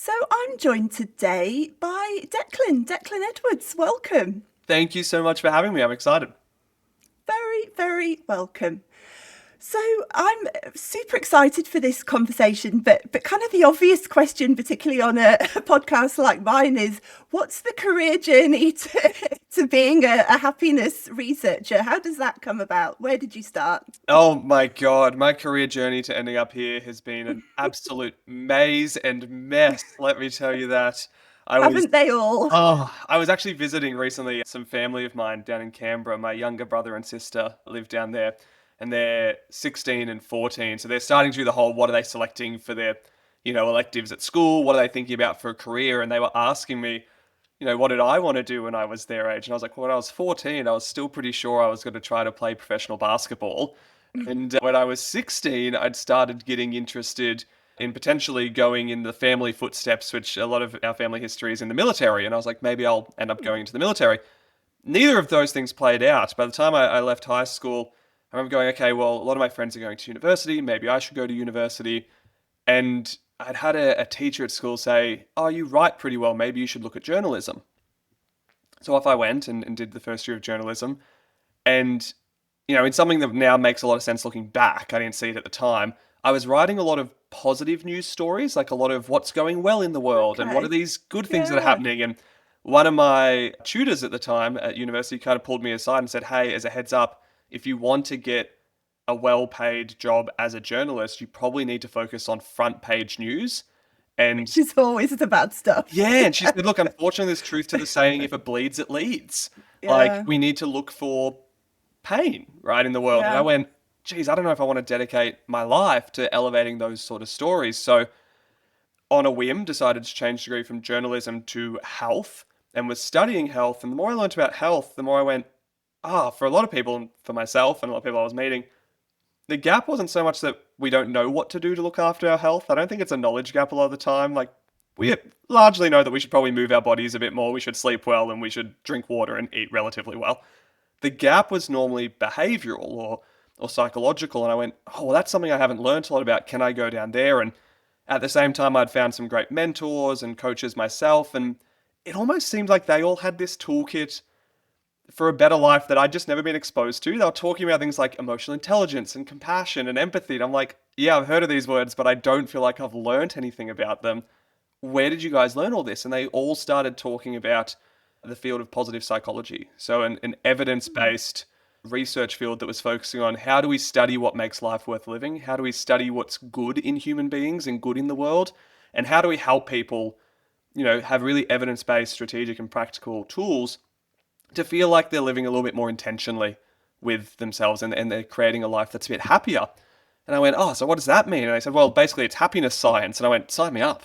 So I'm joined today by Declan Edwards. Welcome. Thank you so much for having me. I'm excited. Very, very welcome. So I'm super excited for this conversation, but kind of the obvious question, particularly on a podcast like mine, is what's the career journey to being a happiness researcher? How does that come about? Where did you start? Oh my God, my career journey to ending up here has been an absolute maze and mess. Let me tell you that. I was, Haven't they all? I was actually visiting recently some family of mine down in Canberra. My younger brother and sister live down there, and they're 16 and 14. So they're starting to do the whole, what are they selecting for their, electives at school? What are they thinking about for a career? And they were asking me, what did I want to do when I was their age? And I was like, well, when I was 14, I was still pretty sure I was going to try to play professional basketball. And when I was 16, I'd started getting interested in potentially going in the family footsteps, which a lot of our family history is in the military. And I was like, maybe I'll end up going into the military. Neither of those things played out. By the time I left high school, I remember going, okay, well, a lot of my friends are going to university. Maybe I should go to university. And I'd had a teacher at school say, oh, you write pretty well. Maybe you should look at journalism. So off I went and did the first year of journalism. And, in something that now makes a lot of sense looking back, I didn't see it at the time. I was writing a lot of positive news stories, like a lot of what's going well in the world and what are Okay. these good things that are Yeah. happening. And one of my tutors at the time at university kind of pulled me aside and said, hey, as a heads up, if you want to get a well paid job as a journalist, you probably need to focus on front page news. And Which is always the bad stuff. yeah, and she said, look, unfortunately, there's truth to the saying, if it bleeds, it leads. Like, Yeah. we need to look for pain, right, in the world. And I Yeah. went, geez, I don't know if I want to dedicate my life to elevating those sort of stories. So, on a whim, decided to change degree from journalism to health and was studying health. And the more I learned about health, the more I went, for a lot of people, and for myself and a lot of people I was meeting, the gap wasn't so much that we don't know what to do to look after our health. I don't think it's a knowledge gap a lot of the time. Like, we largely know that we should probably move our bodies a bit more, we should sleep well, and we should drink water and eat relatively well. The gap was normally behavioral or psychological. And I went, oh, well, that's something I haven't learned a lot about. Can I go down there? And at the same time, I'd found some great mentors and coaches myself. And it almost seemed like they all had this toolkit for a better life that I'd just never been exposed to. They were talking about things like emotional intelligence and compassion and empathy. And I'm like, yeah, I've heard of these words, but I don't feel like I've learned anything about them. Where did you guys learn all this? And they all started talking about the field of positive psychology. So, an evidence based research field that was focusing on how do we study what makes life worth living? How do we study what's good in human beings and good in the world? And how do we help people, have really evidence based, strategic, and practical tools to feel like they're living a little bit more intentionally with themselves and they're creating a life that's a bit happier. And I went, oh, so what does that mean? And I said, well, basically it's happiness science. And I went, sign me up.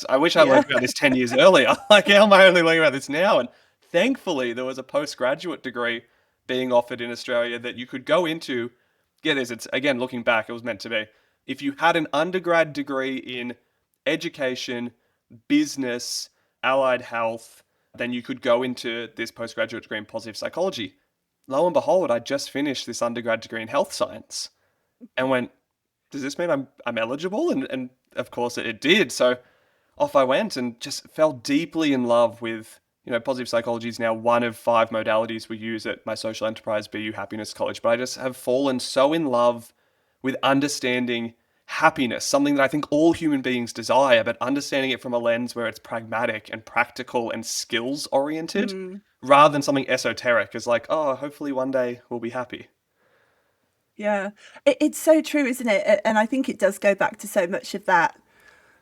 I wish I'd Yeah. learned about this 10 years earlier. Like, how am I only learning about this now? And thankfully, there was a postgraduate degree being offered in Australia that you could go into. Get this, it's again, looking back, it was meant to be. If you had an undergrad degree in education, business, allied health, then you could go into this postgraduate degree in positive psychology. Lo and behold, I just finished this undergrad degree in health science and went, does this mean I'm eligible? And of course it did. So off I went and just fell deeply in love with, positive psychology is now one of 5 modalities we use at my social enterprise BU Happiness College. But I just have fallen so in love with understanding happiness, something that I think all human beings desire, but understanding it from a lens where it's pragmatic and practical and skills oriented Mm. rather than something esoteric as like, oh, hopefully one day we'll be happy. Yeah, it's so true, isn't it? And I think it does go back to so much of that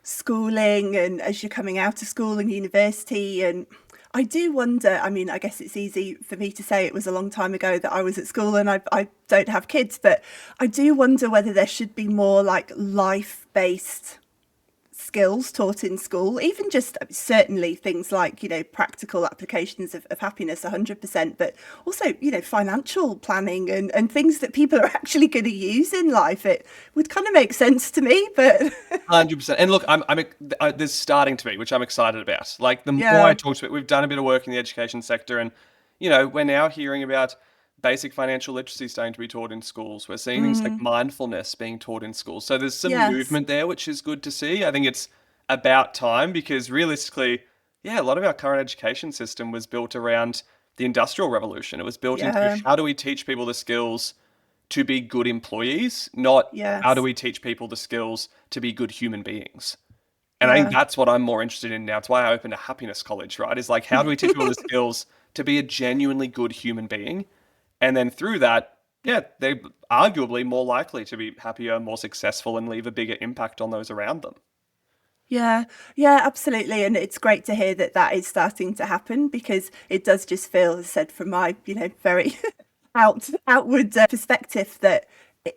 schooling and as you're coming out of school and university. And I do wonder, I mean, I guess it's easy for me to say it was a long time ago that I was at school and I don't have kids, but I do wonder whether there should be more like life-based skills taught in school, even just certainly things like, practical applications of happiness 100%, but also, financial planning and things that people are actually going to use in life. It would kind of make sense to me, but 100%. And look, there's starting to be, which I'm excited about. Like, the more I yeah. talk to it, we've done a bit of work in the education sector, and we're now hearing about basic financial literacy starting to be taught in schools. We're seeing things like Mm, mindfulness being taught in schools. So there's some yes. movement there, which is good to see. I think it's about time because realistically, yeah, a lot of our current education system was built around the Industrial Revolution. It was built into Yeah. how do we teach people the skills to be good employees, not how do Yes. we teach people the skills to be good human beings. And I think Yeah. that's what I'm more interested in now. It's why I opened a happiness college, right? Is like, how do we teach people the skills to be a genuinely good human being? And then through that, yeah, they're arguably more likely to be happier, more successful, and leave a bigger impact on those around them. Yeah, yeah, absolutely. And it's great to hear that that is starting to happen because it does just feel, as I said, from my, very outward perspective, that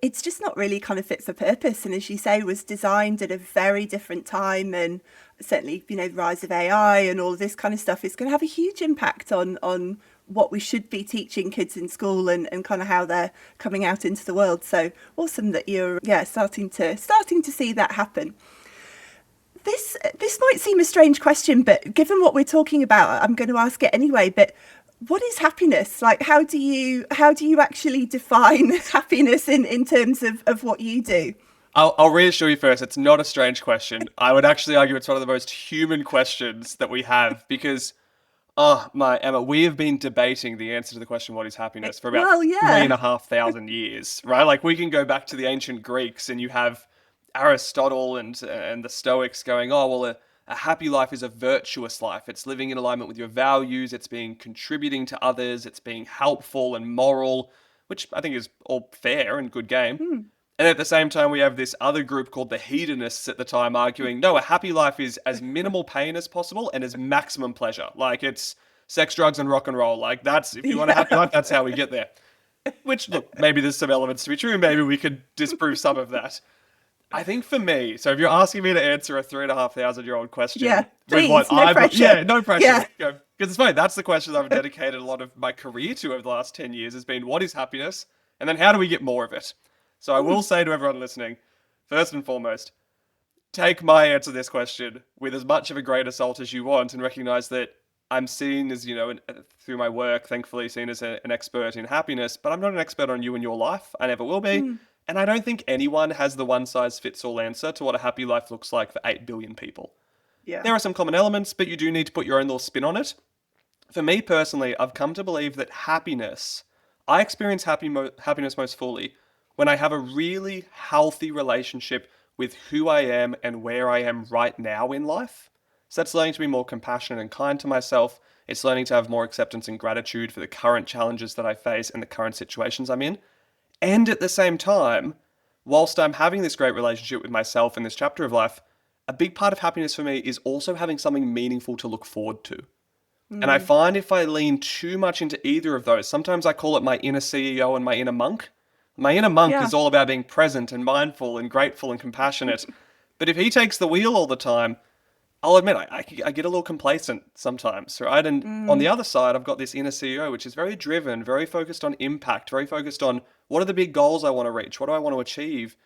it's just not really kind of fit for purpose. And as you say, was designed at a very different time. And certainly, the rise of AI and all of this kind of stuff is going to have a huge impact on what we should be teaching kids in school and kind of how they're coming out into the world. So awesome that you're, yeah, starting to see that happen. This might seem a strange question, but given what we're talking about, I'm going to ask it anyway. But what is happiness? Like, how do you actually define happiness in terms of what you do? I'll reassure you first, it's not a strange question. I would actually argue it's one of the most human questions that we have because, oh my Emma, we have been debating the answer to the question, what is happiness, for about Well, three and yeah, a half thousand years, right? Like we can go back to the ancient Greeks and you have Aristotle and the Stoics going, oh, well, a happy life is a virtuous life. It's living in alignment with your values, it's being contributing to others, it's being helpful and moral, which I think is all fair and good game. mm, And at the same time, we have this other group called the hedonists at the time arguing, no, a happy life is as minimal pain as possible and as maximum pleasure. Like it's sex, drugs, and rock and roll. Like that's, if you want a happy yeah, life, that's how we get there. Which, look, maybe there's some elements to be true. Maybe we could disprove some of that. I think for me, so if you're asking me to answer a 3,500-year-old question yeah. with what Please, no I've, pressure. yeah, no pressure. Yeah, Because it's funny, that's the question I've dedicated a lot of my career to over the last 10 years has been what is happiness? And then how do we get more of it? So I will mm, say to everyone listening, first and foremost, take my answer to this question with as much of a grain of salt as you want and recognize that I'm seen as, through my work, thankfully seen as an expert in happiness, but I'm not an expert on you and your life. I never will be. mm, And I don't think anyone has the one size fits all answer to what a happy life looks like for 8 billion people. yeah, There are some common elements, but you do need to put your own little spin on it. For me personally, I've come to believe that I experience happiness most fully when I have a really healthy relationship with who I am and where I am right now in life. So that's learning to be more compassionate and kind to myself. It's learning to have more acceptance and gratitude for the current challenges that I face and the current situations I'm in. And at the same time, whilst I'm having this great relationship with myself in this chapter of life, a big part of happiness for me is also having something meaningful to look forward to. And I mm, find if I lean too much into either of those, sometimes I call it my inner CEO and my inner monk. My inner monk yeah, is all about being present and mindful and grateful and compassionate. But if he takes the wheel all the time, I'll admit I get a little complacent sometimes, right? And on the mm, other side, I've got this inner CEO, which is very driven, very focused on impact, very focused on what are the big goals I want to reach? What do I want to achieve?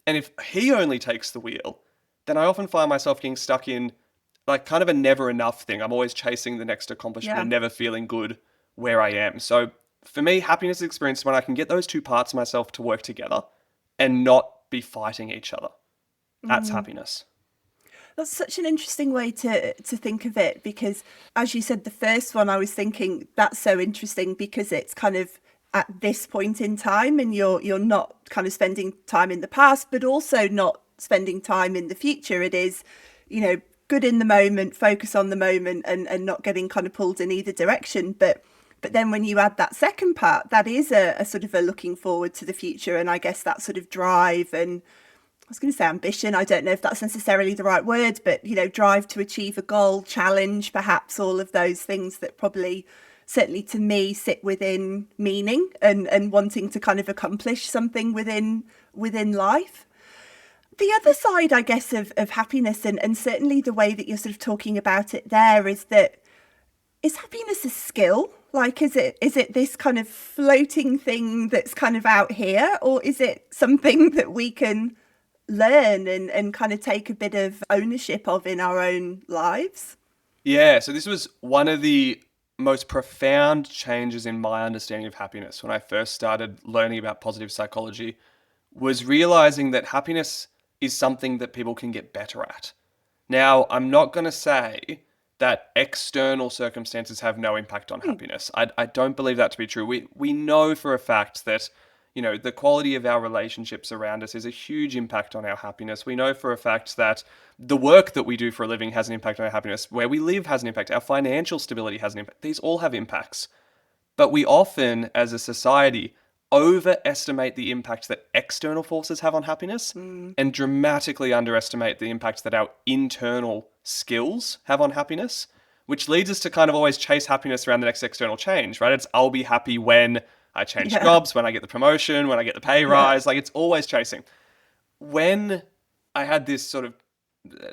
And if he only takes the wheel, then I often find myself getting stuck in like kind of a never enough thing. I'm always chasing the next accomplishment yeah. and never feeling good where I am. So for me, happiness is experienced when I can get those two parts of myself to work together and not be fighting each other. That's Mm. happiness. That's such an interesting way to think of it because, as you said, the first one I was thinking that's so interesting because it's kind of at this point in time, and you're not kind of spending time in the past, but also not spending time in the future. It is, good in the moment, focus on the moment, and not getting kind of pulled in either direction. But then when you add that second part, that is a sort of a looking forward to the future, and I guess that sort of drive and I was going to say ambition. I don't know if that's necessarily the right word, but drive to achieve a goal, challenge, perhaps all of those things that probably, certainly to me, sit within meaning and wanting to kind of accomplish something within life. The other side, I guess, of happiness and certainly the way that you're sort of talking about it there is that is happiness a skill? Like, is it this kind of floating thing that's kind of out here, or is it something that we can learn and kind of take a bit of ownership of in our own lives? Yeah, so this was one of the most profound changes in my understanding of happiness when I first started learning about positive psychology was realizing that happiness is something that people can get better at. Now, I'm not going to say that external circumstances have no impact on Mm, happiness. I don't believe that to be true. We know for a fact that, the quality of our relationships around us is a huge impact on our happiness. We know for a fact that the work that we do for a living has an impact on our happiness. Where we live has an impact. Our financial stability has an impact. These all have impacts. But we often, as a society, overestimate the impact that external forces have on happiness mm, and dramatically underestimate the impact that our internal skills have on happiness, which leads us to kind of always chase happiness around the next external change, right? It's I'll be happy when I change yeah, jobs, when I get the promotion, when I get the pay yeah. rise. Like it's always chasing. When I had this sort of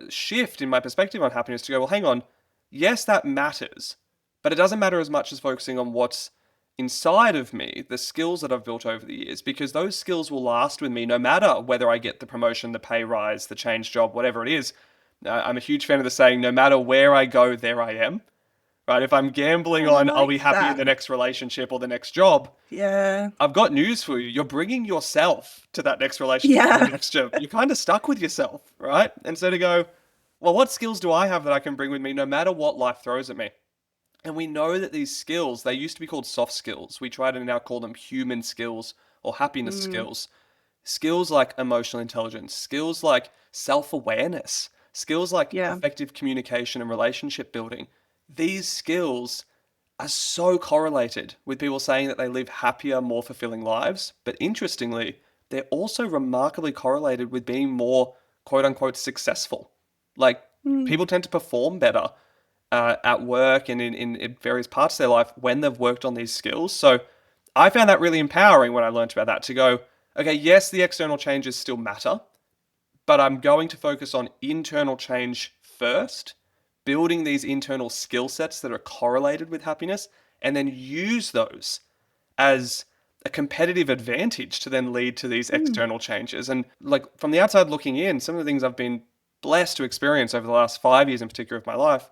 shift in my perspective on happiness to go, well, hang on, yes, that matters, but it doesn't matter as much as focusing on what's inside of me, the skills that I've built over the years, because those skills will last with me no matter whether I get the promotion, the pay rise, the change job, whatever it is. I'm a huge fan of the saying, no matter where I go, there I am. Right? If I'm gambling Oh, I on I'll be like happy in that. the next relationship or the next job, Yeah, I've got news for you. You're bringing yourself to that next relationship or the yeah. next job. You're kind of stuck with yourself, right? And so to go, well, what skills do I have that I can bring with me no matter what life throws at me? And we know that these skills, they used to be called soft skills. We try to now call them human skills or happiness Mm, skills. Skills like emotional intelligence, skills like self awareness, skills like yeah. effective communication and relationship building. These skills are so correlated with people saying that they live happier, more fulfilling lives. But interestingly, they're also remarkably correlated with being more quote unquote successful. Like Mm, people tend to perform better at work and in various parts of their life when they've worked on these skills. So I found that really empowering when I learned about that to go, okay, yes, the external changes still matter, but I'm going to focus on internal change first, building these internal skill sets that are correlated with happiness, and then use those as a competitive advantage to then lead to these mm. external changes. And like from the outside looking in, some of the things I've been blessed to experience over the last 5 years in particular of my life,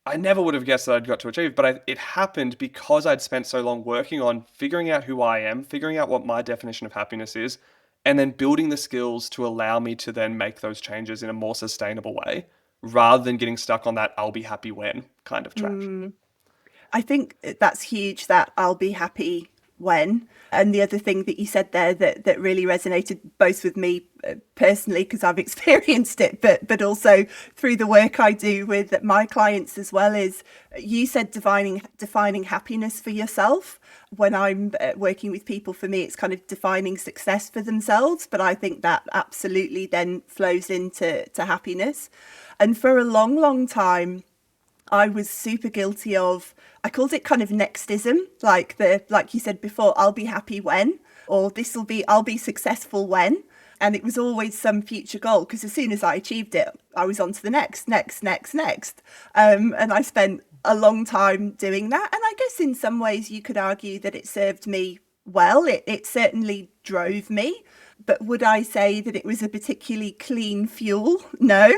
I never would have guessed that I'd got to achieve, but it happened because I'd spent so long working on figuring out who I am, figuring out what my definition of happiness is, and then building the skills to allow me to then make those changes in a more sustainable way rather than getting stuck on that I'll be happy when kind of track. I think that's huge, that I'll be happy when. And the other thing that you said there that really resonated both with me personally, because I've experienced it, but also through the work I do with my clients as well, is you said defining happiness for yourself. When I'm working with people, for me, it's kind of defining success for themselves. But I think that absolutely then flows into happiness. And for a long, long time, I was super guilty of, I called it kind of nextism, like you said before, I'll be happy when, or I'll be successful when. And it was always some future goal, because as soon as I achieved it, I was on to the next. And I spent a long time doing that. And I guess in some ways you could argue that it served me well. It certainly drove me. But would I say that it was a particularly clean fuel? No.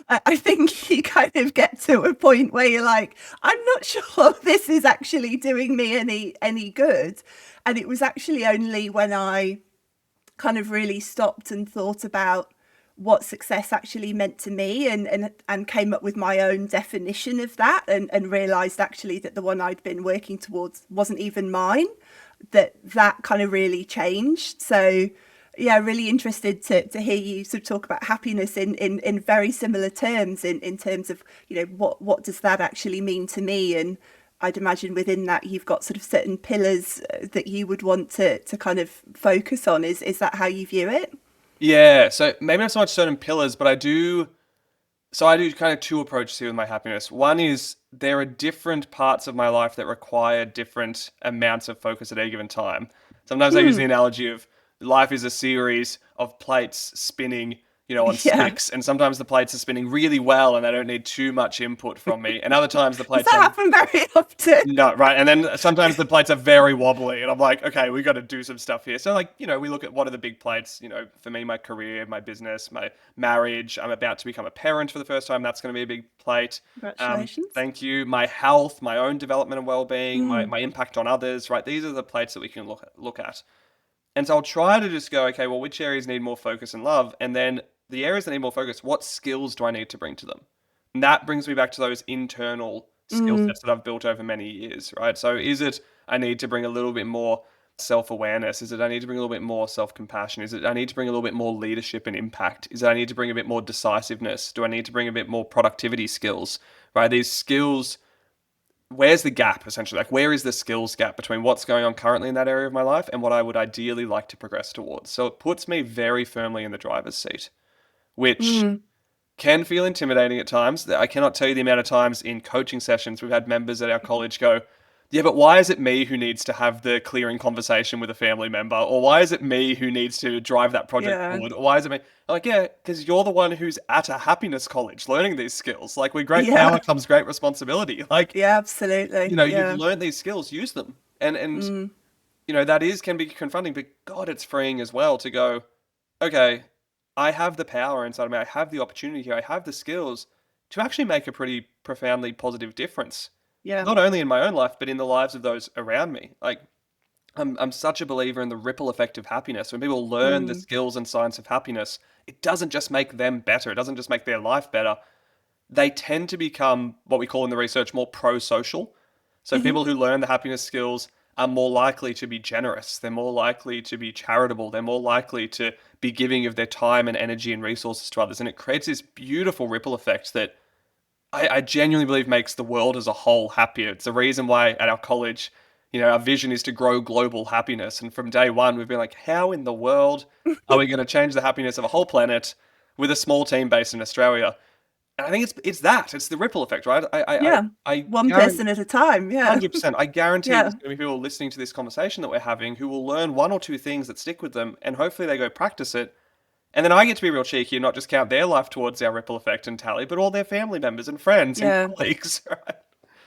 I think you kind of get to a point where you're like, I'm not sure this is actually doing me any good. And it was actually only when I kind of really stopped and thought about what success actually meant to me, and came up with my own definition of that, and realized actually that the one I'd been working towards wasn't even mine, that kind of really changed. So yeah, really interested to hear you sort of talk about happiness in very similar terms, in terms of, what does that actually mean to me. And I'd imagine within that you've got sort of certain pillars that you would want to kind of focus on. Is that how you view it? Yeah, so maybe not so much certain pillars, but I do kind of two approaches here with my happiness. One is there are different parts of my life that require different amounts of focus at any given time. Sometimes I use Mm, the analogy of life is a series of plates spinning, on yeah. sticks, and sometimes the plates are spinning really well and they don't need too much input from me. And other times the Does plates that are happen very often? no, right. And then sometimes the plates are very wobbly, and I'm like, okay, we got to do some stuff here. So, like, we look at what are the big plates, for me, my career, my business, my marriage. I'm about to become a parent for the first time. That's going to be a big plate. Congratulations. Thank you. My health, my own development and well being, my, Mm, my impact on others, right? These are the plates that we can look at. And so I'll try to just go, okay, well, which areas need more focus and love? And then the areas that need more focus, what skills do I need to bring to them? And that brings me back to those internal skill Mm, sets that I've built over many years, right? So is it I need to bring a little bit more self-awareness? Is it I need to bring a little bit more self-compassion? Is it I need to bring a little bit more leadership and impact? Is it I need to bring a bit more decisiveness? Do I need to bring a bit more productivity skills? Right? These skills, where's the gap essentially? Like where is the skills gap between what's going on currently in that area of my life and what I would ideally like to progress towards? So it puts me very firmly in the driver's seat, which mm, can feel intimidating at times. I cannot tell you the amount of times in coaching sessions we've had members at our college go, yeah, but why is it me who needs to have the clearing conversation with a family member? Or why is it me who needs to drive that project yeah. forward? Or why is it me? I'm like, yeah, because you're the one who's at a happiness college learning these skills. Like, with great Yeah. power comes great responsibility. Like, Yeah, absolutely. you've Yeah. learned these skills, use them. And Mm, that is can be confronting, but God, it's freeing as well to go, okay, I have the power inside of me. I have the opportunity here. I have the skills to actually make a pretty profoundly positive difference, yeah. not only in my own life, but in the lives of those around me. Like, I'm such a believer in the ripple effect of happiness. When people learn the Mm, skills and science of happiness, it doesn't just make them better. It doesn't just make their life better. They tend to become what we call in the research more pro-social. So mhm. people who learn the happiness skills are more likely to be generous. They're more likely to be charitable. They're more likely to be giving of their time and energy and resources to others. And it creates this beautiful ripple effect that I genuinely believe makes the world as a whole happier. It's the reason why at our college, our vision is to grow global happiness. And from day one, we've been like, how in the world are we going to change the happiness of a whole planet with a small team based in Australia? And I think it's the ripple effect, right? Yeah. I One guarantee person at a time. Yeah. 100%. I guarantee Yeah. there's going to be people listening to this conversation that we're having who will learn one or two things that stick with them, and hopefully they go practice it. And then I get to be real cheeky and not just count their life towards our ripple effect and tally, but all their family members and friends and Yeah. colleagues. Right?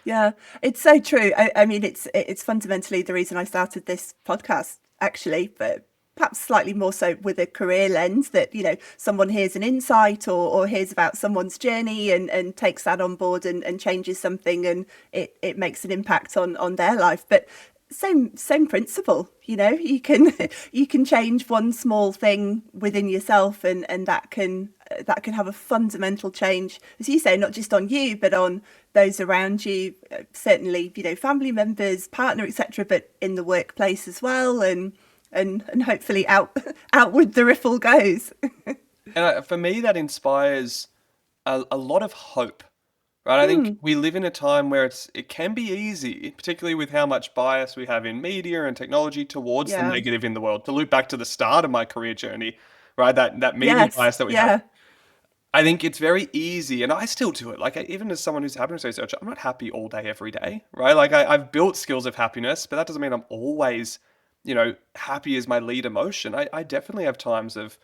Yeah, it's so true. I mean, it's fundamentally the reason I started this podcast, actually, but perhaps slightly more so with a career lens that, someone hears an insight or hears about someone's journey and takes that on board and changes something and it makes an impact on their life. But same principle, you can change one small thing within yourself and that can have a fundamental change, as you say, not just on you but on those around you, certainly family members, partner, etc., but in the workplace as well, and hopefully outward the ripple goes. And for me, that inspires a lot of hope. Right? I think Mm, we live in a time where it can be easy, particularly with how much bias we have in media and technology towards the yeah. negative in the world. To loop back to the start of my career journey, right? That media Yes. bias that we have. Yeah. I think it's very easy, and I still do it. Like even as someone who's a happiness researcher, I'm not happy all day, every day, right? Like I've built skills of happiness, but that doesn't mean I'm always, happy as my lead emotion. I definitely have times of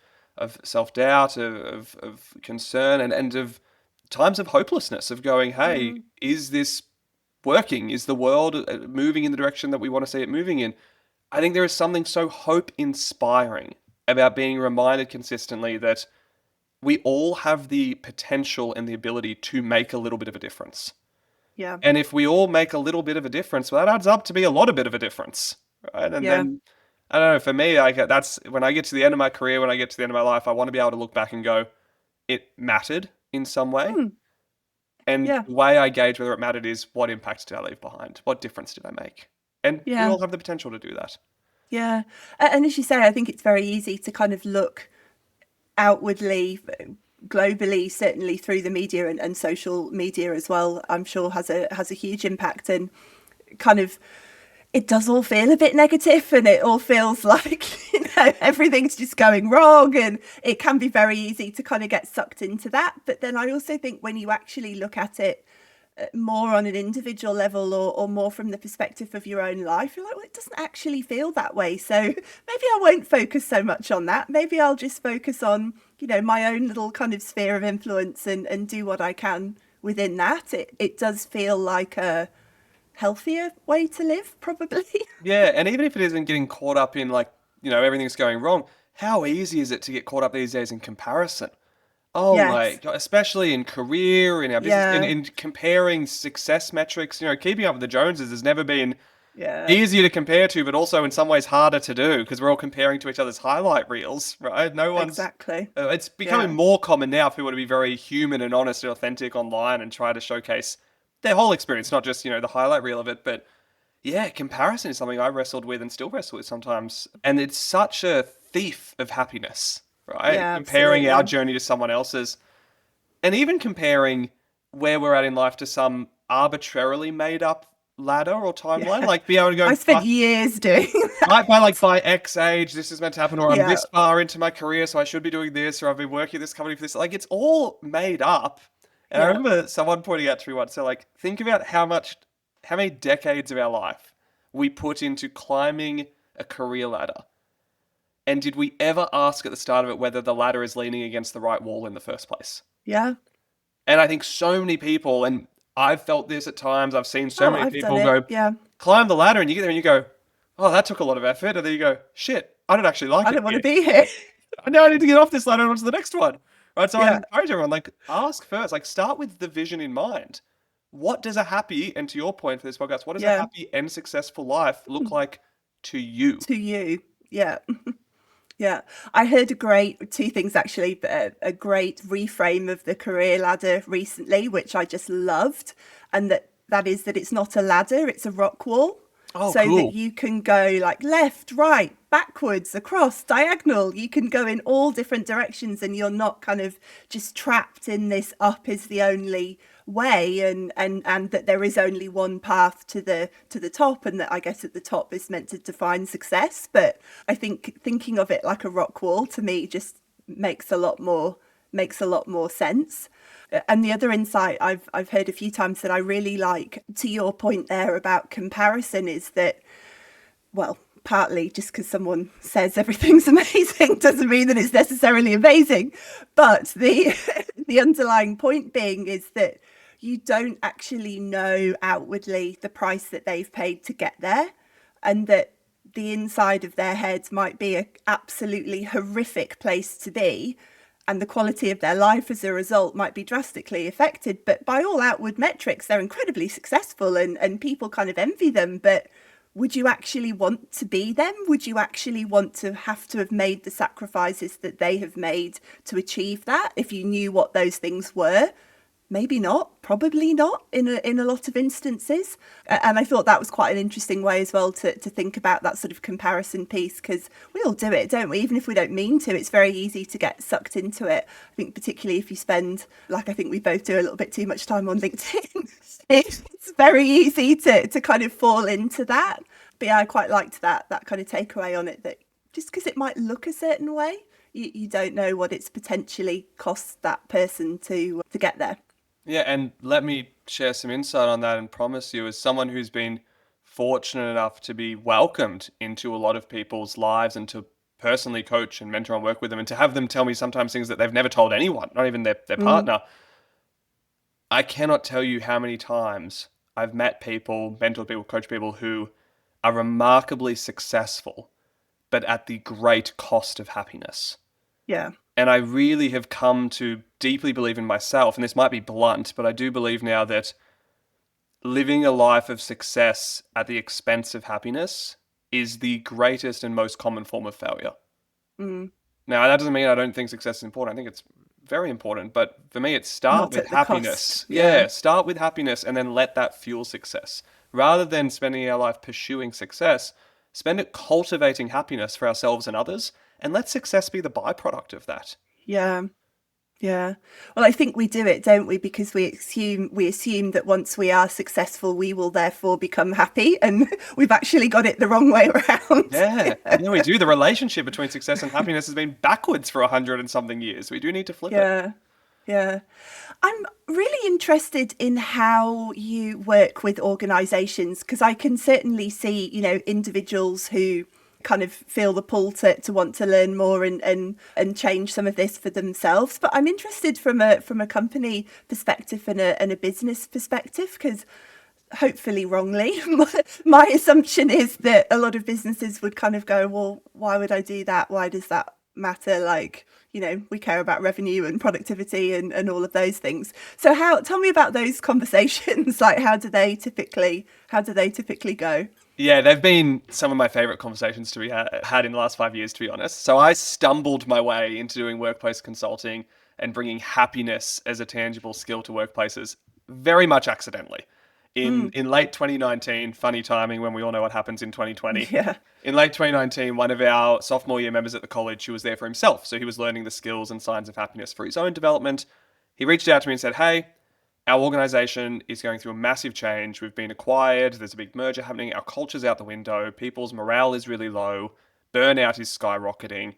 self doubt, of concern, and of times of hopelessness of going, hey, Mm, is this working? Is the world moving in the direction that we want to see it moving in? I think there is something so hope inspiring about being reminded consistently that we all have the potential and the ability to make a little bit of a difference. yeah. And if we all make a little bit of a difference, well, that adds up to be a lot of bit of a difference, right? And Yeah. then I don't know. For me, that's when I get to the end of my career, when I get to the end of my life, I want to be able to look back and go, it mattered in some way. Mm, And yeah. the way I gauge whether it mattered is what impact did I leave behind? What difference did I make? And we Yeah. all have the potential to do that. Yeah. And as you say, I think it's very easy to kind of look outwardly, globally, certainly through the media and social media as well. I'm sure has a huge impact, and kind of it does all feel a bit negative and it all feels like everything's just going wrong, and it can be very easy to kind of get sucked into that. But then I also think when you actually look at it more on an individual level, or more from the perspective of your own life, you're like, well, it doesn't actually feel that way, so maybe I won't focus so much on that. Maybe I'll just focus on my own little kind of sphere of influence and do what I can within that. It does feel like a healthier way to live, probably. Yeah, and even if it isn't getting caught up in like, everything's going wrong, how easy is it to get caught up these days in comparison? Oh my Yes. God, especially in career, in our business, in, Yeah. in comparing success metrics, keeping up with the Joneses has never been, Yeah, easier to compare to, but also in some ways harder to do because we're all comparing to each other's highlight reels, right? No one's. exactly. It's becoming Yeah, more common now for people to be very human and honest and authentic online and try to showcase their whole experience, not just, the highlight reel of it. But yeah, comparison is something I wrestled with and still wrestle with sometimes. And it's such a thief of happiness, right? yeah, Comparing our absolutely. journey to someone else's and even comparing where we're at in life to some arbitrarily made up ladder or timeline, Yeah. like be able to go I spent years doing that. by X age, this is meant to happen, or I'm Yeah, this far into my career, so I should be doing this, or I've been working at this company for this. Like it's all made up. And I yeah, remember someone pointing out to me once, so like think about how many decades of our life we put into climbing a career ladder. And did we ever ask at the start of it whether the ladder is leaning against the right wall in the first place? yeah. And I think so many people, and I've felt this at times, I've seen so Oh, many I've done people it. go, Yeah. climb the ladder, and you get there and you go, oh, that took a lot of effort. And then you go, shit, I don't actually like I it don't want to here. be here. Now I need to get off this ladder and onto the next one. Right. So I'd Yeah. encourage everyone, like, ask first, like, start with the vision in mind. What does a happy, and to your point for this podcast, what does a Yeah. happy and successful life look like to you? To you. Yeah. Yeah. I heard two things actually, but a great reframe of the career ladder recently, which I just loved. And that is that it's not a ladder, it's a rock wall. Oh, So that cool. you can go like left, right, backwards, across, diagonal. You can go in all different directions and you're not kind of just trapped in this up is the only way and that there is only one path to the top and that I guess at the top is meant to define success. But I think thinking of it like a rock wall to me just makes a lot more sense. And the other insight I've heard a few times that I really like to your point there about comparison is that, well, partly just because someone says everything's amazing doesn't mean that it's necessarily amazing, but the the underlying point being is that you don't actually know outwardly the price that they've paid to get there, and that the inside of their heads might be an absolutely horrific place to be, and the quality of their life as a result might be drastically affected. But by all outward metrics, they're incredibly successful and people kind of envy them. But would you actually want to be them? Would you actually want to have made the sacrifices that they have made to achieve that if you knew what those things were? Maybe not, probably not in a lot of instances. And I thought that was quite an interesting way as well to think about that sort of comparison piece, because we all do it, don't we? Even if we don't mean to, it's very easy to get sucked into it. I think particularly if you spend, like I think we both do, a little bit too much time on LinkedIn, it's very easy to kind of fall into that. But yeah, I quite liked that kind of takeaway on it, that just because it might look a certain way, you don't know what it's potentially cost that person to get there. Yeah, and let me share some insight on that and promise you, as someone who's been fortunate enough to be welcomed into a lot of people's lives and to personally coach and mentor and work with them and to have them tell me sometimes things that they've never told anyone, not even their Mm, partner. I cannot tell you how many times I've met people, mentored people, coached people who are remarkably successful, but at the great cost of happiness. yeah. And I really have come to deeply believe in myself, and this might be blunt, but I do believe now that living a life of success at the expense of happiness is the greatest and most common form of failure. Mm. Now, that doesn't mean I don't think success is important. I think it's very important, but for me, it's start Not with at the cost. happiness. Yeah. Yeah, start with happiness and then let that fuel success. Rather than spending our life pursuing success, spend it cultivating happiness for ourselves and others, and let success be the byproduct of that. Yeah. Yeah. Well, I think we do it, don't we? Because we assume that once we are successful, we will therefore become happy, and we've actually got it the wrong way around. Yeah, yeah, we do. The relationship between success and happiness has been backwards for 100 and something years. We do need to flip it. Yeah. Yeah. I'm really interested in how you work with organizations, because I can certainly see, individuals who kind of feel the pull to want to learn more and change some of this for themselves. But I'm interested from a company perspective and a business perspective, because hopefully wrongly, my assumption is that a lot of businesses would kind of go, well, why would I do that? Why does that matter? Like, we care about revenue and productivity and all of those things. So tell me about those conversations. Like, how do they typically go? Yeah, they've been some of my favorite conversations to be had in the last 5 years, to be honest. So I stumbled my way into doing workplace consulting and bringing happiness as a tangible skill to workplaces very much accidentally. In Mm, in late 2019, funny timing when we all know what happens in 2020. yeah. In late 2019, one of our sophomore year members at the college who was there for himself, so he was learning the skills and signs of happiness for his own development. He reached out to me and said, "Hey, our organization is going through a massive change. We've been acquired. There's a big merger happening. Our culture's out the window. People's morale is really low. Burnout is skyrocketing.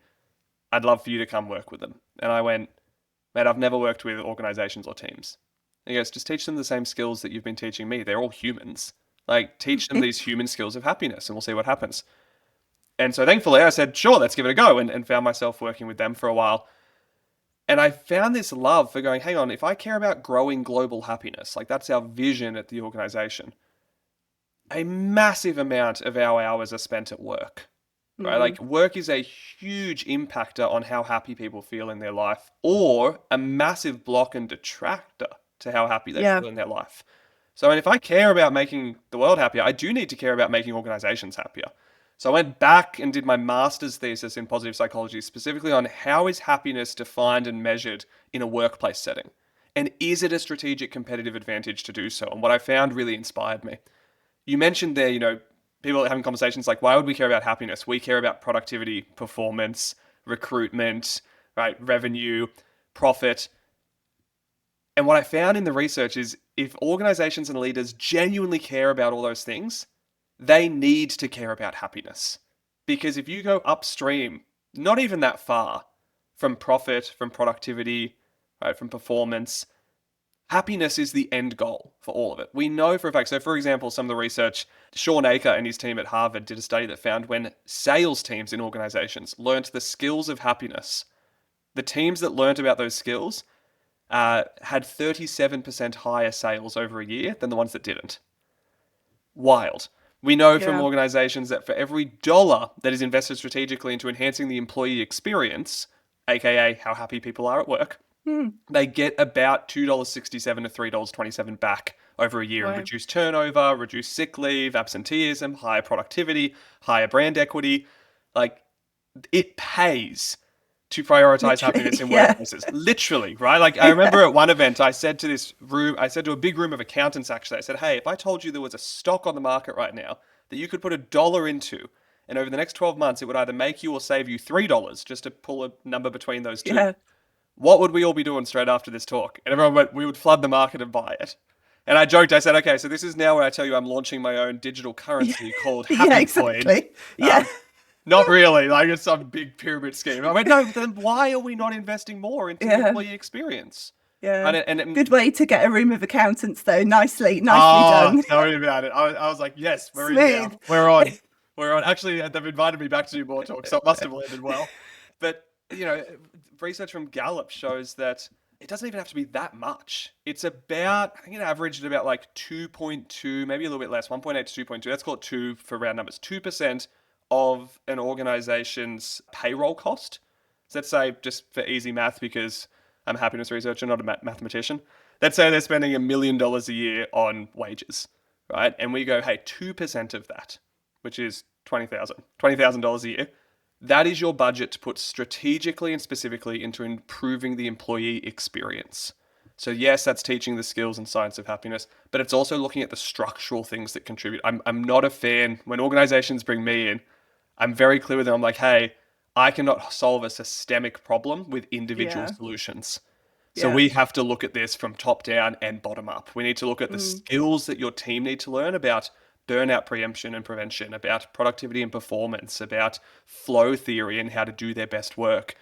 I'd love for you to come work with them." And I went, "Mate, I've never worked with organizations or teams." And he goes, "Just teach them the same skills that you've been teaching me. They're all humans. Like, teach them these human skills of happiness and we'll see what happens." And so thankfully I said, "Sure, let's give it a go," and found myself working with them for a while. And I found this love for going, hang on, if I care about growing global happiness, like that's our vision at the organization, a massive amount of our hours are spent at work, right? Mm, Like work is a huge impactor on how happy people feel in their life, or a massive block and detractor to how happy they yeah. feel in their life. So, and if I care about making the world happier, I do need to care about making organizations happier. So I went back and did my master's thesis in positive psychology, specifically on how is happiness defined and measured in a workplace setting? And is it a strategic competitive advantage to do so? And what I found really inspired me. You mentioned there, people having conversations like, why would we care about happiness? We care about productivity, performance, recruitment, right? Revenue, profit. And what I found in the research is if organizations and leaders genuinely care about all those things, they need to care about happiness. Because if you go upstream, not even that far from profit, from productivity, right, from performance, happiness is the end goal for all of it. We know for a fact. So, for example, some of the research, Sean Aker and his team at Harvard did a study that found when sales teams in organizations learnt the skills of happiness, the teams that learnt about those skills had 37% higher sales over a year than the ones that didn't. Wild. We know from Yeah. organizations that for every dollar that is invested strategically into enhancing the employee experience, aka how happy people are at work, Mm, they get about $2.67 to $3.27 back over a year in wow. reduced turnover, reduced sick leave, absenteeism, higher productivity, higher brand equity. Like, it pays to prioritize Literally. happiness in Yeah. workplaces. Literally, right? Like, I Yeah. remember at one event, I said to a big room of accountants, actually, I said, "Hey, if I told you there was a stock on the market right now that you could put $1 into, and over the next 12 months, it would either make you or save you $3, just to pull a number between those two, Yeah. what would we all be doing straight after this talk?" And everyone went, "We would flood the market and buy it." And I joked, I said, "Okay, so this is now where I tell you I'm launching my own digital Yeah. currency called Yeah, Happy Coin." exactly. Yeah. Um, Not really, like it's some big pyramid scheme. I went, "No, then why are we not investing more into the Yeah. employee experience?" Yeah. And, it, and it, Good way to get a room of accountants, though. Nicely oh, done. tell me about it. I was like, "Yes, we're in now. Smooth. We're on. We're on." Actually, they've invited me back to do more talks, so it must have landed well. But, you know, research from Gallup shows that it doesn't even have to be that much. It's about, I think it averaged at about like 2.2, maybe a little bit less, 1.8 to 2.2. Let's call it 2 for round numbers. 2% of an organization's payroll cost. So let's say, just for easy math, because I'm a happiness researcher, not a mathematician. Let's say they're spending $1 million a year on wages, right? And we go, hey, 2% of that, which is $20,000 a year. That is your budget to put strategically and specifically into improving the employee experience. So yes, that's teaching the skills and science of happiness, but it's also looking at the structural things that contribute. I'm not a fan when organizations bring me in. I'm very clear with them. I'm like, hey, I cannot solve a systemic problem with individual Yeah. solutions. So Yeah. we have to look at this from top down and bottom up. We need to look at the Mm, skills that your team need to learn about burnout preemption and prevention, about productivity and performance, about flow theory and how to do their best work.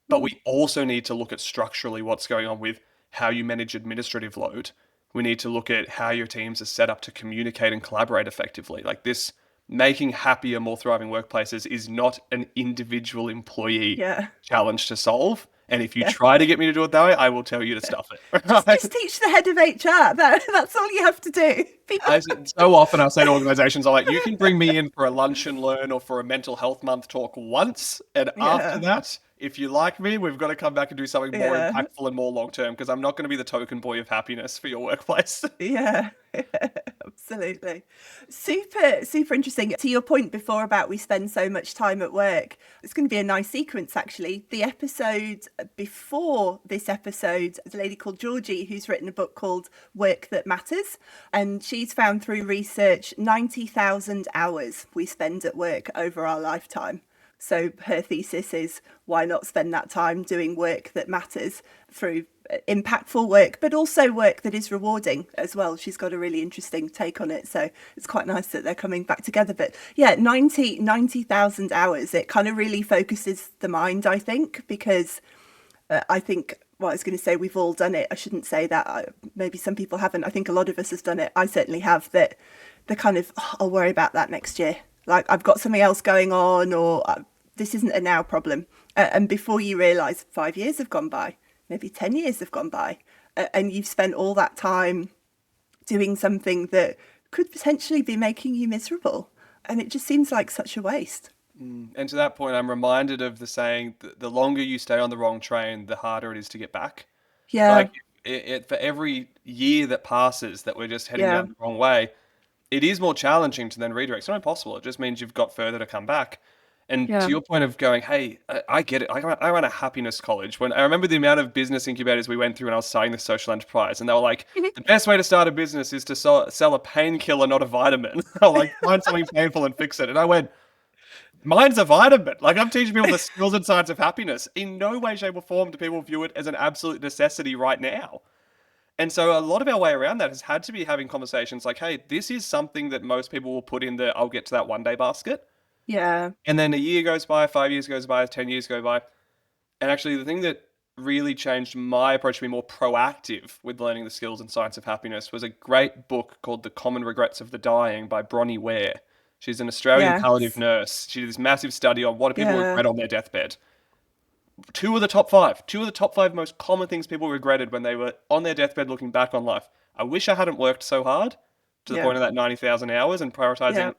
But mm, we also need to look at structurally what's going on with how you manage administrative load. We need to look at how your teams are set up to communicate and collaborate effectively. Like this, making happier, more thriving workplaces is not an individual employee yeah. challenge to solve. And if you Yeah. try to get me to do it that way, I will tell you to Yeah. stuff Just it. just teach the head of HR. That's all you have to do. So often I'll say to organizations, I'm like, you can bring me in for a lunch and learn or for a mental health month talk once. And after Yeah. that, if you like me, we've got to come back and do something more Yeah. impactful and more long term because I'm not going to be the token boy of happiness for your workplace. Yeah. Absolutely. Super, super interesting. To your point before about we spend so much time at work, it's going to be a nice sequence actually. The episode before this episode, there's a lady called Georgie who's written a book called Work That Matters. And she's found through research 90,000 hours we spend at work over our lifetime. So her thesis is why not spend that time doing work that matters through impactful work, but also work that is rewarding as well. She's got a really interesting take on it. So it's quite nice that they're coming back together. But yeah, 90,000 hours, it kind of really focuses the mind, I think, because I think, well, I was going to say we've all done it. I shouldn't say that. Maybe some people haven't. I think a lot of us have done it. I certainly have. That the kind of, oh, I'll worry about that next year. Like I've got something else going on, or this isn't a now problem. And before you realise, 5 years have gone by, maybe 10 years have gone by, and you've spent all that time doing something that could potentially be making you miserable. And it just seems like such a waste. And to that point, I'm reminded of the saying that the longer you stay on the wrong train, the harder it is to get back. Yeah, Like for every year that passes that we're just heading yeah, down the wrong way, it is more challenging to then redirect. It's not impossible. It just means you've got further to come back. And to yeah. your point of going, hey, I get it. I ran a happiness college. When I remember the amount of business incubators we went through when I was starting the social enterprise, and they were like, the best way to start a business is to sell a painkiller, not a vitamin. Or like find something painful and fix it. And I went, mine's a vitamin. Like I'm teaching people the skills and science of happiness. In no way, shape, or form do people view it as an absolute necessity right now. And so a lot of our way around that has had to be having conversations like, hey, this is something that most people will put in the I'll get to that one day basket. Yeah, And then a year goes by, 5 years goes by, 10 years go by. And actually, the thing that really changed my approach to be more proactive with learning the skills and science of happiness was a great book called The Common Regrets of the Dying by Bronnie Ware. She's an Australian palliative yes, nurse. She did this massive study on what do people yeah, regret on their deathbed. Two of the top five most common things people regretted when they were on their deathbed looking back on life. I wish I hadn't worked so hard to the yeah, point of that 90,000 hours and yeah, prioritizing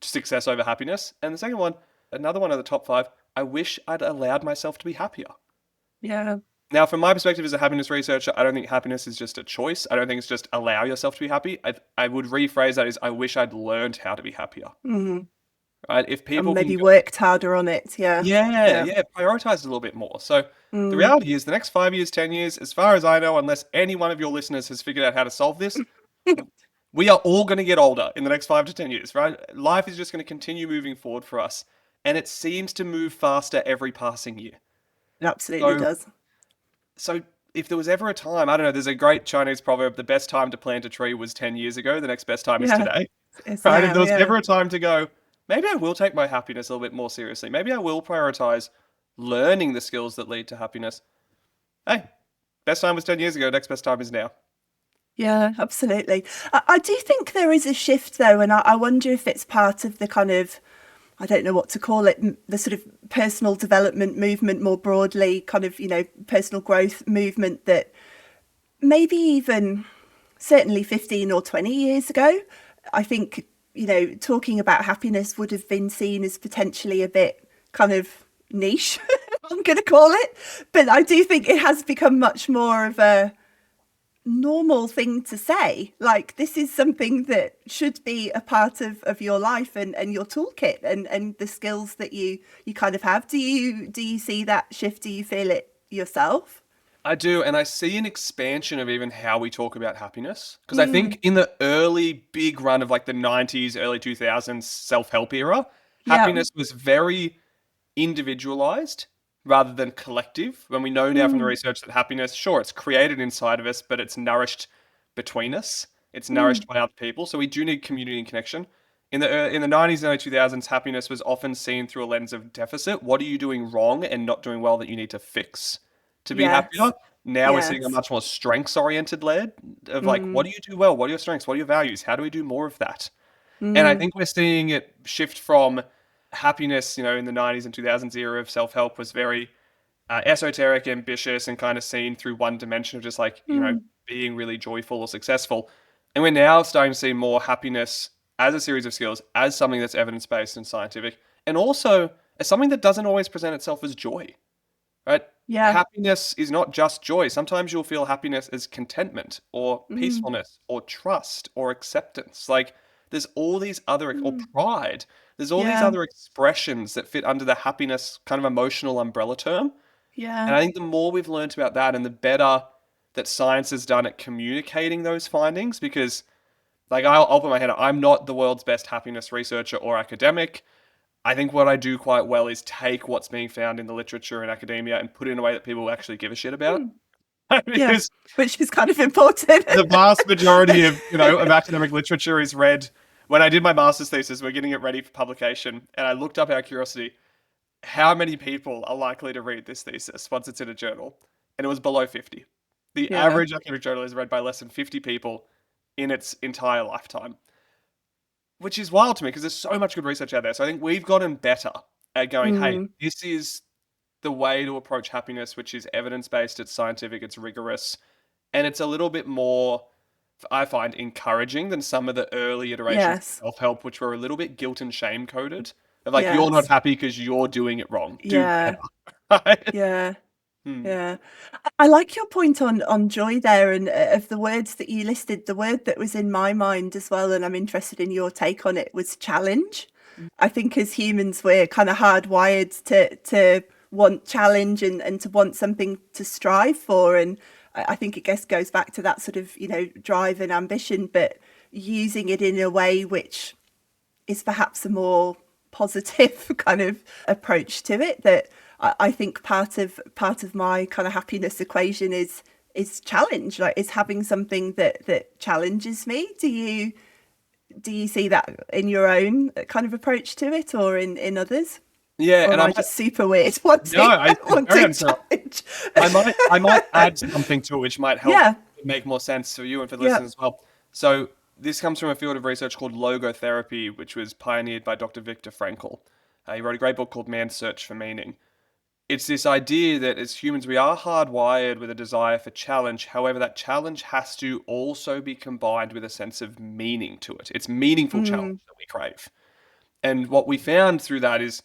success over happiness. And the second one, another one of the top five, I wish I'd allowed myself to be happier. yeah. Now, from my perspective as a happiness researcher, I don't think happiness is just a choice. I don't think it's just allow yourself to be happy. I would rephrase that as I wish I'd learned how to be happier. Mm. Right? If And people can maybe go, worked harder on it. Yeah, yeah, yeah. yeah, prioritize it a little bit more. So the Mm. reality is the next 5 years, 10 years, as far as I know, unless any one of your listeners has figured out how to solve this, we are all going to get older in the next 5 to 10 years, right? Life is just going to continue moving forward for us. And it seems to move faster every passing year. It absolutely So, does. so if there was ever a time, I don't know, there's a great Chinese proverb, the best time to plant a tree was 10 years ago, the next best time is Yeah, today, it's right? If now. there was Yeah, ever a time to go, maybe I will take my happiness a little bit more seriously. Maybe I will prioritize learning the skills that lead to happiness. Hey, best time was 10 years ago, next best time is now. yeah, absolutely. I do think there is a shift though, and I wonder if it's part of the kind of, I don't know what to call it, the sort of personal development movement more broadly, kind of, personal growth movement that maybe even certainly 15 or 20 years ago, I think, talking about happiness would have been seen as potentially a bit kind of niche, I'm going to call it. But I do think it has become much more of a normal thing to say. Like, this is something that should be a part of your life and your toolkit and the skills that you kind of have. Do you see that shift? Do you feel it yourself? I do, and I see an expansion of even how we talk about happiness. Because I Mm, think in the early big run of like the 90s, early 2000s self help era, yeah. happiness was very individualized rather than collective. When we know now from the Mm, research that happiness, sure, it's created inside of us, but it's nourished between us, it's mm, nourished by other people. So we do need community and connection. In the 90s and early 2000s, happiness was often seen through a lens of deficit. What are you doing wrong and not doing well that you need to fix to be happier? yes. Now we're seeing a Yes. much more strengths oriented led of like, what Mm, do you do well? What are your strengths? What are your values? How do we do more of that? And I mm, think we're seeing it shift from happiness, in the 90s and 2000s era of self help was very esoteric, ambitious, and kind of seen through one dimension of just like, mm, being really joyful or successful. And we're now starting to see more happiness as a series of skills, as something that's evidence based and scientific, and also as something that doesn't always present itself as joy, right? Yeah. happiness is not just joy. Sometimes you'll feel happiness as contentment or Mm, peacefulness or trust or acceptance. Like there's all these other, or mm, pride. There's all these yeah. other expressions that fit under the happiness kind of emotional umbrella term. And Yeah. I think the more we've learned about that and the better that science has done at communicating those findings, because like I'll put my hand up, I'm not the world's best happiness researcher or academic. I think what I do quite well is take what's being found in the literature and academia and put it in a way that people actually give a shit about. Mm, yeah. Because Which is kind of important. the vast majority of, of academic literature is read. When I did my master's thesis, we're getting it ready for publication, and I looked up out of curiosity, how many people are likely to read this thesis once it's in a journal? And it was below 50. The Yeah. average academic journal is read by less than 50 people in its entire lifetime, which is wild to me because there's so much good research out there. So I think we've gotten better at going, hey, Mm, this is the way to approach happiness, which is evidence based, it's scientific, it's rigorous, and it's a little bit more, I find, encouraging than some of the early iterations of yes. self help, which were a little bit guilt and shame coded. Of like, you're not Yes. happy because you're doing it wrong. Do Yeah. better. Right? Yeah. Hmm. Yeah. I like your point on joy there, and of the words that you listed, the word that was in my mind as well, and I'm interested in your take on it, was challenge. I think as humans we're kind of hardwired to want challenge and to want something to strive for, and I think it guess goes back to that sort of, drive and ambition, but using it in a way which is perhaps a more positive kind of approach to it. That I think part of my kind of happiness equation is challenge, like is having something that challenges me. Do you see that in your own kind of approach to it, or in others? Yeah, Or and am I I might just super weird no, wanting it's very wanting unsure. challenge? I might add something to it which might help Yeah. make more sense for you and for the Yeah. listeners as well. So this comes from a field of research called logotherapy, which was pioneered by Dr. Viktor Frankl. He wrote a great book called Man's Search for Meaning. It's this idea that as humans we are hardwired with a desire for challenge. However, that challenge has to also be combined with a sense of meaning to it. It's meaningful challenge Mm, that we crave. And what we found through that is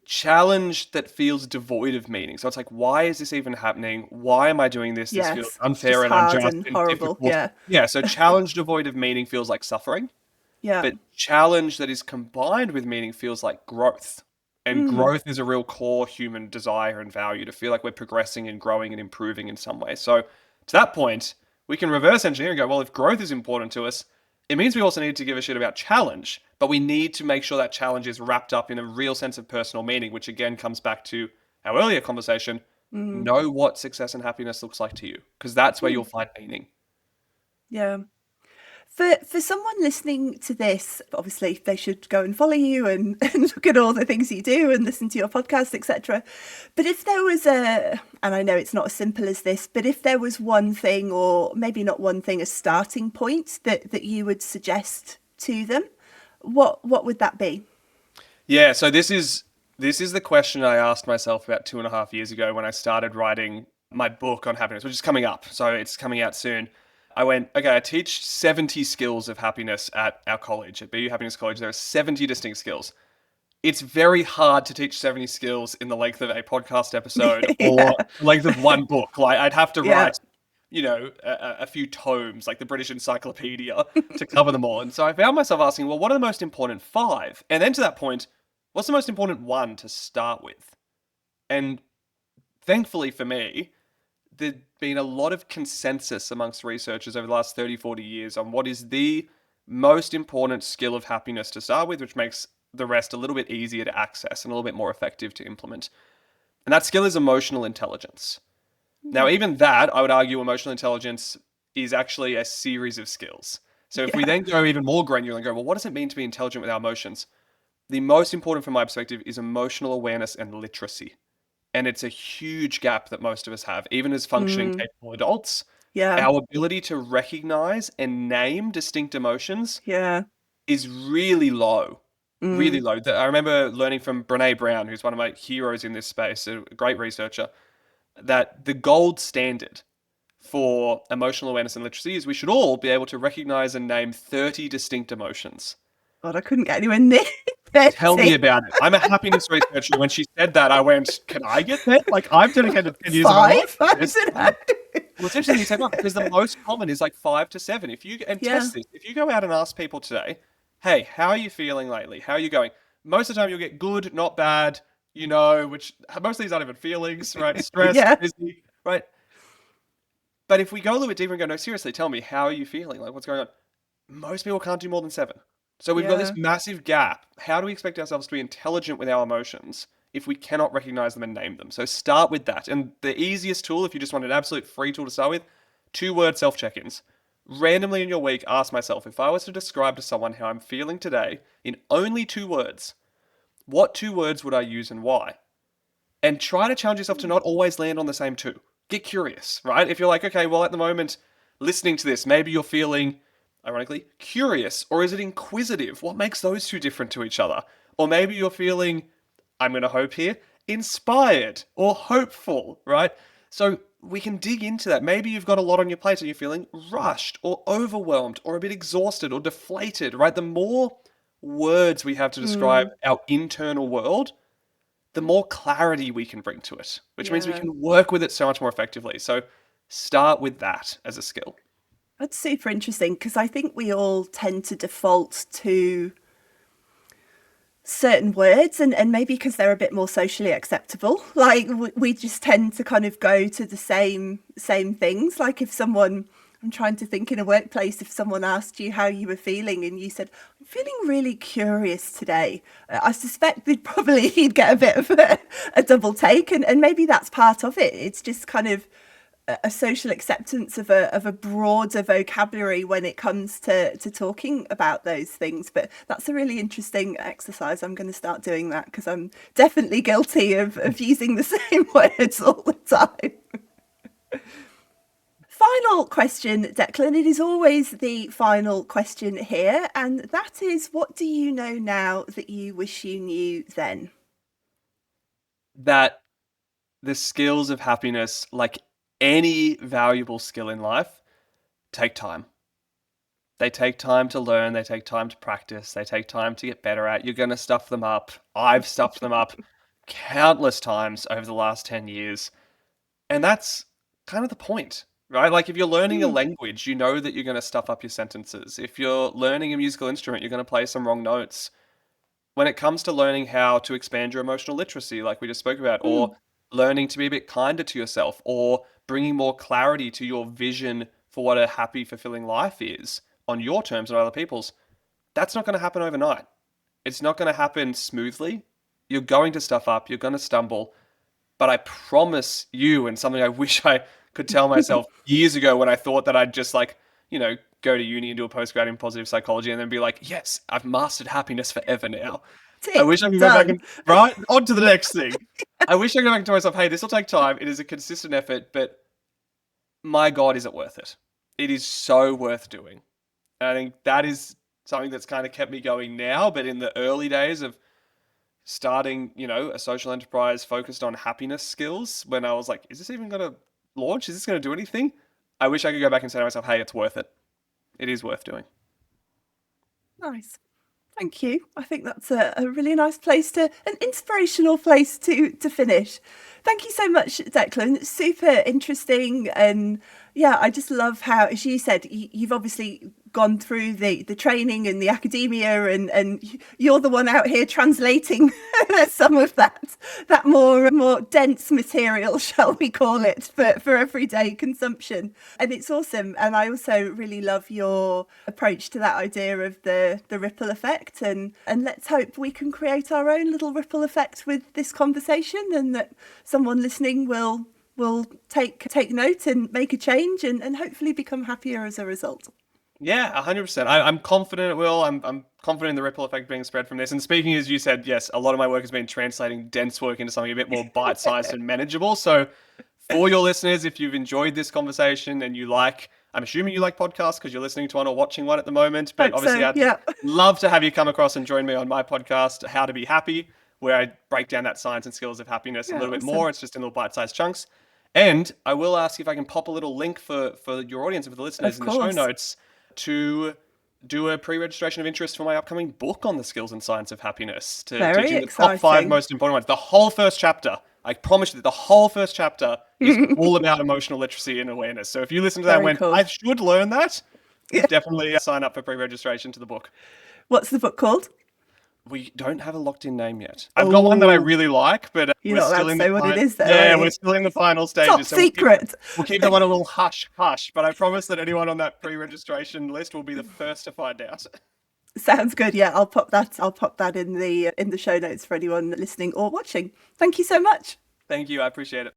challenge that feels devoid of meaning. So it's like, why is this even happening? Why am I doing this? This feels yes. It's unfair just and hard unjust and and horrible. difficult. Yeah. Yeah, so challenge devoid of meaning feels like suffering, Yeah. but challenge that is combined with meaning feels like growth. And Mm, growth is a real core human desire and value to feel like we're progressing and growing and improving in some way. So to that point, we can reverse engineer and go, well, if growth is important to us, it means we also need to give a shit about challenge, but we need to make sure that challenge is wrapped up in a real sense of personal meaning, which again comes back to our earlier conversation. mm, Know what success and happiness looks like to you, because that's where you'll mm. find meaning. Yeah. For someone listening to this, obviously they should go and follow you and look at all the things you do and listen to your podcast, etc. But if there was and I know it's not as simple as this, but if there was one thing, or maybe not one thing, a starting point that you would suggest to them, what would that be? Yeah, so this is the question I asked myself about 2.5 years ago when I started writing my book on happiness, which is coming up. So it's coming out soon. I went, okay, I teach 70 skills of happiness at our college, at BU Happiness College. There are 70 distinct skills. It's very hard to teach 70 skills in the length of a podcast episode Yeah. or the length of one book. Like I'd have to Yeah. write, a few tomes, like the British Encyclopedia, to cover them all. And so I found myself asking, well, what are the most important five? And then to that point, what's the most important one to start with? And thankfully for me, there's been a lot of consensus amongst researchers over the last 30, 40 years on what is the most important skill of happiness to start with, which makes the rest a little bit easier to access and a little bit more effective to implement. And that skill is emotional intelligence. Now, Mm, even that, I would argue emotional intelligence is actually a series of skills. So if we yeah. then go even more granular and go, well, what does it mean to be intelligent with our emotions? The most important from my perspective is emotional awareness and literacy. And it's a huge gap that most of us have, even as functioning, Mm, capable adults. yeah. Our ability to recognize and name distinct emotions Yeah. is really low. Really Mm. low. I remember learning from Brene Brown, who's one of my heroes in this space, a great researcher, that the gold standard for emotional awareness and literacy is we should all be able to recognize and name 30 distinct emotions. God, I couldn't get anywhere near Tell me Betty. about it. I'm a happiness researcher. When she said that, I went, can I get there? Like, I've dedicated 10 years of my life Five? to I this. don't know. Well, it's interesting you say that because the most common is like 5 to 7. If you and Yeah. test this, if you go out and ask people today, hey, how are you feeling lately? How are you going? Most of the time, you'll get good, not bad, which most of these aren't even feelings, right? Stressed, Yeah. busy, right? But if we go a little bit deeper and go, no, seriously, tell me, how are you feeling? Like, what's going on? Most people can't do more than 7. So we've got this Yeah. massive gap. How do we expect ourselves to be intelligent with our emotions if we cannot recognize them and name them? So start with that. And the easiest tool, if you just want an absolute free tool to start with, 2-word self check ins. Randomly in your week, ask myself if I was to describe to someone how I'm feeling today in only 2 words, what 2 words would I use and why? And try to challenge yourself to not always land on the same two. Get curious, right? If you're like, okay, well, at the moment, listening to this, maybe you're feeling, ironically, curious, or is it inquisitive? What makes those two different to each other? Or maybe you're feeling, I'm going to hope here, inspired or hopeful, right? So we can dig into that. Maybe you've got a lot on your plate and you're feeling rushed or overwhelmed or a bit exhausted or deflated, right? The more words we have to describe Mm, our internal world, the more clarity we can bring to it, which means we yeah. can work with it so much more effectively. So start with that as a skill. That's super interesting because I think we all tend to default to certain words and maybe because they're a bit more socially acceptable, like we just tend to kind of go to the same things. Like if someone, I'm trying to think, in a workplace, if someone asked you how you were feeling and you said, I'm feeling really curious today, I suspect they'd probably you'd get a bit of a double take, and maybe that's part of it. It's just kind of a social acceptance of a broader vocabulary when it comes to talking about those things. But that's a really interesting exercise. I'm going to start doing that because I'm definitely guilty of using the same words all the time. Final question, Declan. It is always the final question here, and that is, what do you know now that you wish you knew then? That the skills of happiness, like any valuable skill in life, take time. They take time to learn, they take time to practice, they take time to get better at. You're going to stuff them up. I've stuffed them up countless times over the last 10 years. And that's kind of the point, right? Like if you're learning a Mm, language, you know that you're going to stuff up your sentences. If you're learning a musical instrument, you're going to play some wrong notes. When it comes to learning how to expand your emotional literacy, like we just spoke about, or mm, learning to be a bit kinder to yourself, or bringing more clarity to your vision for what a happy, fulfilling life is on your terms and other people's, that's not going to happen overnight. It's not going to happen smoothly. You're going to stuff up, you're going to stumble, but I promise you, and something I wish I could tell myself years ago when I thought that I'd just like, go to uni and do a postgrad in positive psychology and then be like, yes, I've mastered happiness forever now. I tick, wish I could go back done. and, right, on to the next thing. I wish I could go back and tell myself, hey, this will take time. It is a consistent effort, but my God, is it worth it? It is so worth doing. And I think that is something that's kind of kept me going now, but in the early days of starting, a social enterprise focused on happiness skills when I was like, is this even going to launch? Is this going to do anything? I wish I could go back and say to myself, hey, it's worth it. It is worth doing. Nice. Thank you. I think that's a really nice place an inspirational place to finish. Thank you so much, Declan. Super interesting. And yeah, I just love how, as you said, you've obviously gone through the training and the academia, and you're the one out here translating some of that more dense material, shall we call it, for everyday consumption. And it's awesome. And I also really love your approach to that idea of the ripple effect, and let's hope we can create our own little ripple effect with this conversation, and that someone listening will take note and make a change, and hopefully become happier as a result. Yeah, 100%. I'm confident it will. I'm confident in the ripple effect being spread from this. And speaking as you said, yes, a lot of my work has been translating dense work into something a bit more bite-sized and manageable. So for your listeners, if you've enjoyed this conversation and I'm assuming you like podcasts because you're listening to one or watching one at the moment, but Hope obviously so. I'd Yeah. love to have you come across and join me on my podcast, How to Be Happy, where I break down that science and skills of happiness a Yeah. little bit Awesome. more. It's just in little bite-sized chunks. And I will ask if I can pop a little link for your audience and for the listeners Of in the show course. notes to do a pre-registration of interest for my upcoming book on the skills and science of happiness, to Very teaching the top five exciting. most important ones. The whole first chapter, I promise you that the whole first chapter is all about emotional literacy and awareness. So if you listen to that and Very went, cool. I should learn that, Yeah. definitely sign up for pre-registration to the book. What's the book called? We don't have a locked-in name yet. I've got one that I Oh, really like, but you're we're not allowed still to in the say what it final. is, though, are Yeah, you? we're still in the final Top stages, so secret. we'll keep that one a little hush hush. But I promise that anyone on that pre-registration list will be the first to find out. Sounds good. Yeah, I'll pop that. I'll pop that in the show notes for anyone listening or watching. Thank you so much. Thank you. I appreciate it.